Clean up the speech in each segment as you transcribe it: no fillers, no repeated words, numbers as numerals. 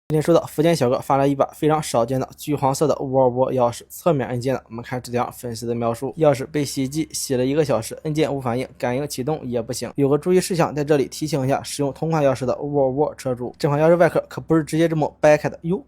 今天说到福建小哥发了一把非常少见的橘黄色的沃尔沃钥匙，侧面按键的，我们看这条分析的描述：钥匙被洗剂洗了1个小时，按键无反应，感应启动也不行。有个注意事项，在这里提醒一下使用同款钥匙的沃尔沃车主，这款钥匙外壳可不是直接这么掰开的，哟。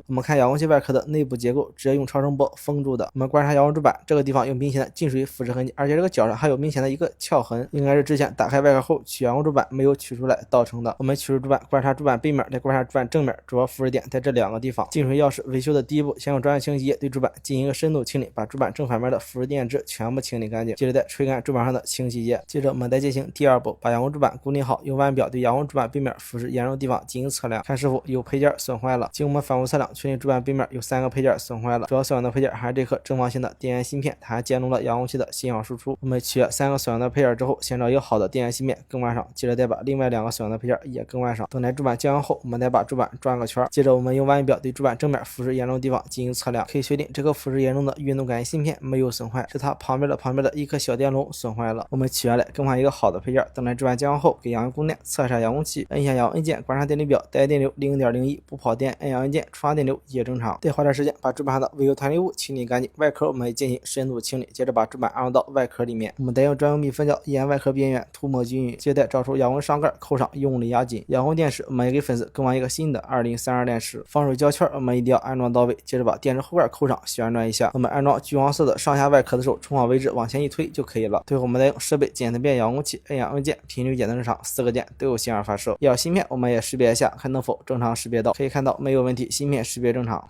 我们看遥控器外壳的内部结构，直接用超声波封住的。我们观察遥控主板这个地方有明显的进水腐蚀痕迹，而且这个角上还有明显的一个翘痕，应该是之前打开外壳后取遥控主板没有取出来造成的。我们取出主板，观察主板背面，再观察主板正面，主要腐蚀点在这2个地方。进水钥匙维修的第一步，先用专业清洗液对主板进行一个深度清理，把主板正反面的腐蚀电子全部清理干净，接着再吹干主板上的清洗液。接着我们再进行第2步，把遥控主板固定好，用腕表对遥控主板背面腐蚀严重地方进行测量，看是否有配件损坏了。经我们反复测量，确定主板背面有3个配件损坏了，主要损坏的配件还是这颗正方形的电源芯片，它还兼容了遥控器的信号输出。我们取了3个损坏的配件之后，先找一个好的电源芯片更换上，接着再把另外2个损坏的配件也更换上。等待主板降温后，我们再把主板转个圈，接着我们用腕表对主板正面腐蚀严重的地方进行测量，可以确定这个腐蚀严重的运动感应芯片没有损坏，是它旁边的一颗小电容损坏了。我们取下来更换一个好的配件，等待主板降温后，给遥控供电，测一下遥控器，按一下遥控按键，观察电力表，带电流 0.01， 不跑电，按遥控按键，触发电流也正常。再花点时间把主板上的微油弹力物清理干净，外壳我们也进行深度清理，接着把主板安装到外壳里面，我们再用专用密封胶沿外壳边缘涂抹均匀，接着找出遥控上盖扣上，用力压紧。遥控电池我们也给粉丝更换一个新的2032电池，防水胶圈我们一定要安装到位，接着把电池后盖扣上，旋转一下。我们安装橘黄色的上下外壳的时候，冲好位置往前一推就可以了。最后我们再用设备检测遍遥控器，按压按键，频率检测正常，4个键都有信号发射。要芯片我们也识别一下，看能否正常识别到，可以看到没有问题，芯片识别正常。